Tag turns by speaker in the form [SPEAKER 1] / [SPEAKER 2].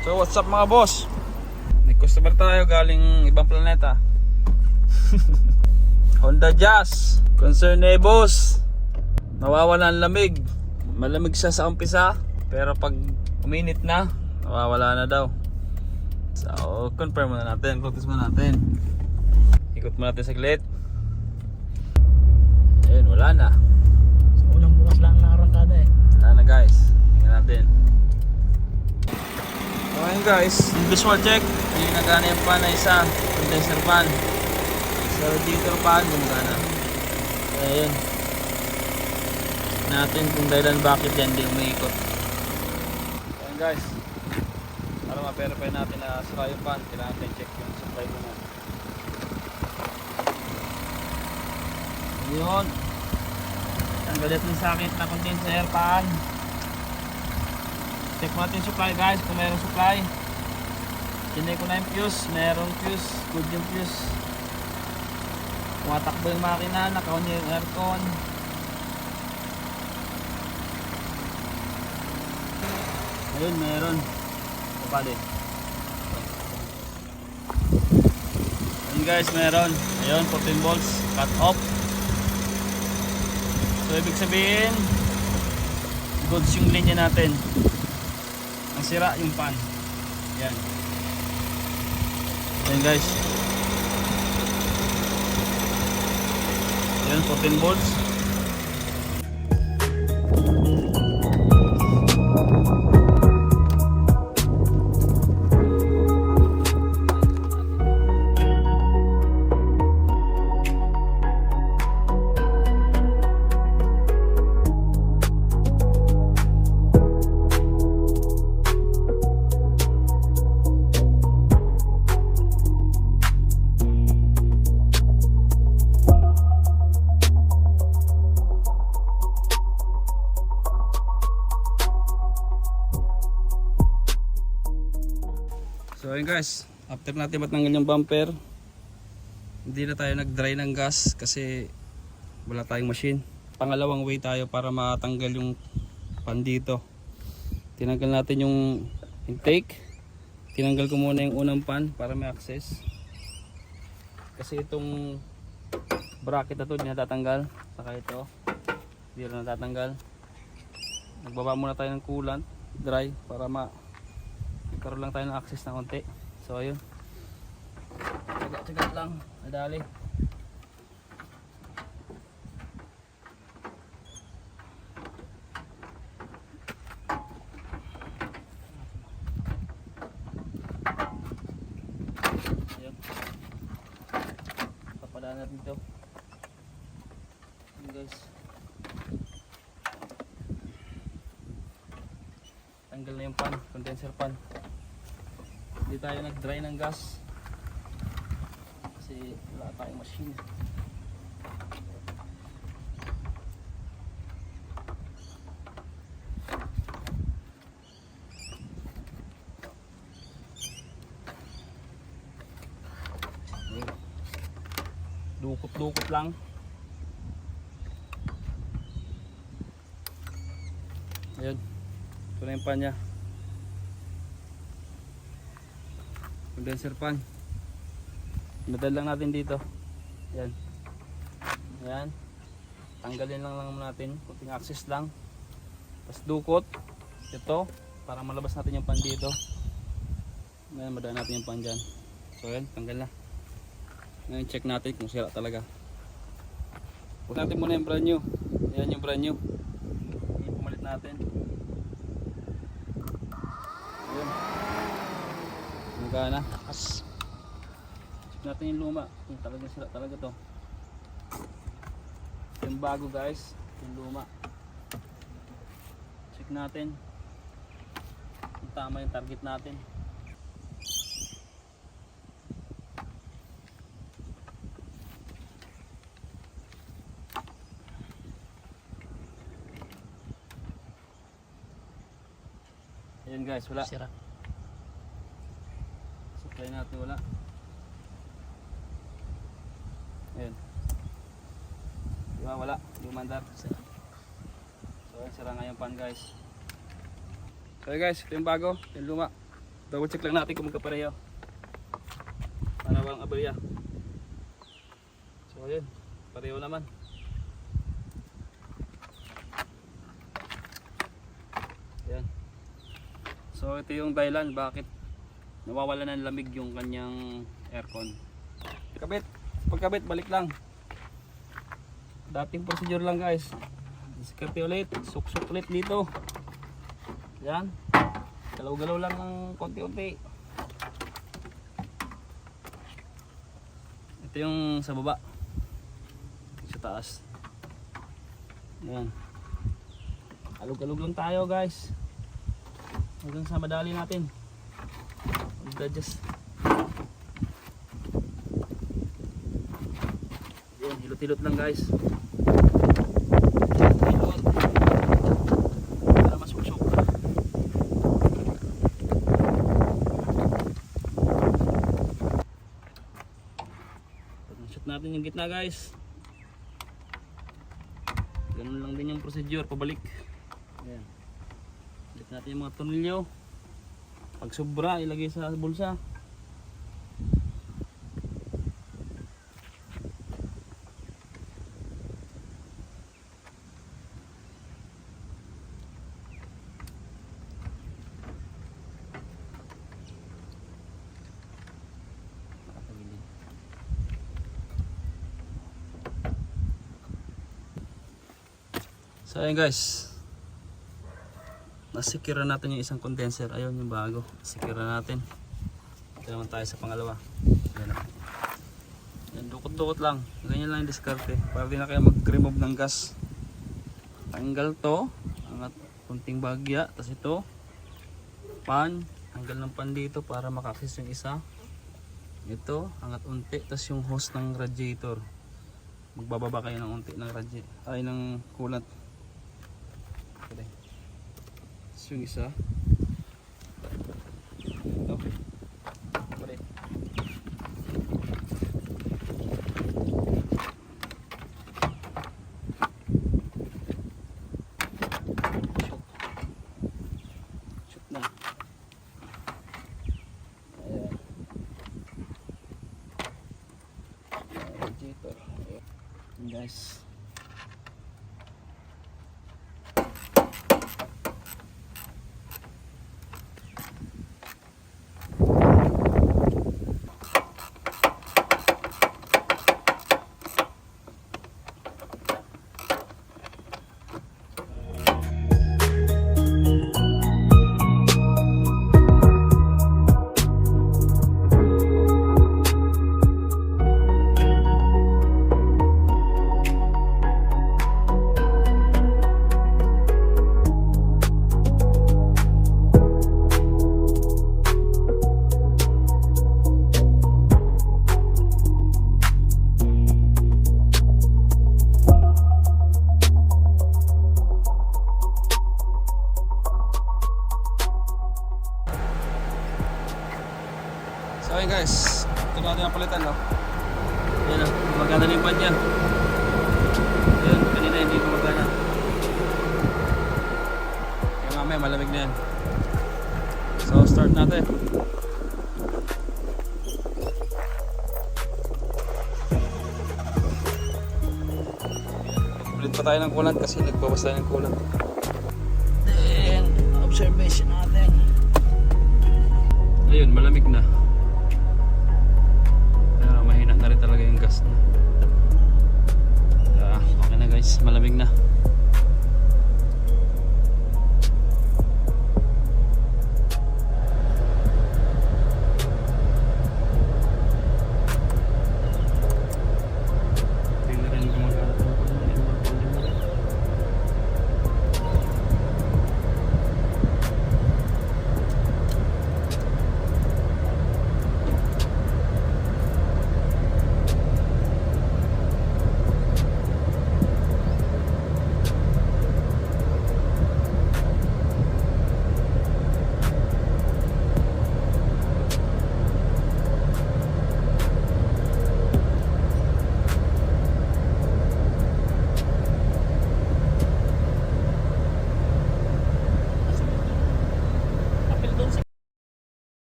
[SPEAKER 1] So what's up mga boss? May customer tayo galing ibang planeta. Honda Jazz. Concern eh boss, nawawala ang lamig. Malamig siya sa umpisa, pero pag uminit na, nawawala na daw. So confirm muna natin, focus muna natin. Ikot muna natin saglit. Ayun, wala na.
[SPEAKER 2] So, unang bukas lang na arangkada eh.
[SPEAKER 1] Wala na guys, tingnan natin. Okay guys, visual check. Hindi nagana yung pan na isa, condenser pan. So radiator pan, gumagana. Ayun. Natin kung dahilan bakit yan hindi umiikot. Ayun guys, para ma-verify natin na saka yung pan, kailangan natin check yung supply muna. Ayun. Tanggalit ng sakit na condenser pan. Check mo natin supply guys, kung mayroong supply. Tinay ko na yung fuse, mayroong fuse, good yung fuse. Tumatakbo yung makina, naka-on yung aircon. Ayun, meron. Kapali. Ayun guys, meron. Ayun, 14 volts, cut off. So ibig sabihin, goods yung linya natin. Ang sira yung pan. Yan. Yan guys. Yan 14 volts. So ayun guys, after natin matanggal yung bumper, hindi na tayo nag-dry ng gas kasi wala tayong machine. Pangalawang way tayo para matanggal yung pan dito. Tinanggal natin yung intake. Tinanggal ko muna yung unang pan para may access. Kasi itong bracket na to hindi natatanggal. Saka ito, hindi na natatanggal. Nagbaba muna tayo ng coolant, dry, para karoon lang tayo ng access na konti. So ayun, tsaga lang, nadali. Ayun, papadaan natin ito. Ayun guys, tanggal na yung pan, condenser pan. Hindi tayo nag-dry ng gas kasi wala tayong machine. Dukot-dukot lang. Ayun, ito na yung pan nya. Condenser pan. Madal lang natin dito. Yan. Yan. Tanggalin lang natin. Kunting access lang. Tapos dukot. Ito. Para malabas natin yung pan dito. Ngayon madaan natin yung pan dyan. So yan. Tanggal na. Ngayon check natin kung sira talaga. Huwag natin muna yung brand new. Yan yung brand new. Yung pumalit natin. Ayan. Gana. Check natin yung luma kung talagang sira talaga to. Yung bago guys, yung luma. Check natin kung tama yung target natin. Ayan guys, wala.
[SPEAKER 2] Sira.
[SPEAKER 1] Supply natin wala. Ayan. Diba wala, lumandar. So ayan, sira nga yung pan guys. So guys, ito yung bago, yung luma. Double check lang natin kung magkapareho. Para walang aberya. So ayun, pareho naman. Ayan. So ito yung dahilan bakit nawawala ng lamig yung kanyang aircon. Pagkabit balik lang. Dating procedure lang guys. Diskarte ulit, suksok ulit dito. Yan. Galaw-galaw lang ng konti-unti. Ito yung sa baba. Sa taas. Yan. Alog-alog lang tayo guys. Hanggang sa madali natin. Mag-adjust. Yan, hilot-hilot lang guys. Hilot. Para masuksok. Shoot natin yung gitna guys. Ganun lang din yung procedure, pabalik. Ayan. Balik natin yung mga tornilyo. Pag sobra, ilagay sa bulsa. So ayun guys, nasikira natin yung isang condenser. Ayun yung bago, nasikira natin. Ito naman tayo sa pangalawa. Ayan, yan, dukot-dukot lang. Ganyan lang yung diskarte para di na kayo mag-remove ng gas. Tanggal to, angat kunting bagya. Tapos ito pan, tanggal ng pan dito para maka-access yung isa. Ito, angat unti. Tapos yung hose ng radiator, magbababa kayo ng unti ng ay ng coolant. Tapos yung isa ito balik. Shoot na. Ayan. Radiator. Ayan guys. So ayun guys, ito natin ang palitan, no? Ayan, maganda na yung pad niya. Ayan, kanina hindi gumagana. Kaya mamaya malamig na yan. So start natin. Ulit pa tayo ng coolant kasi nagbabas tayo ng coolant. Then, observation natin. Ayun, malamig na. Mahina na rin talaga yung gas na. Okay na guys, malamig na.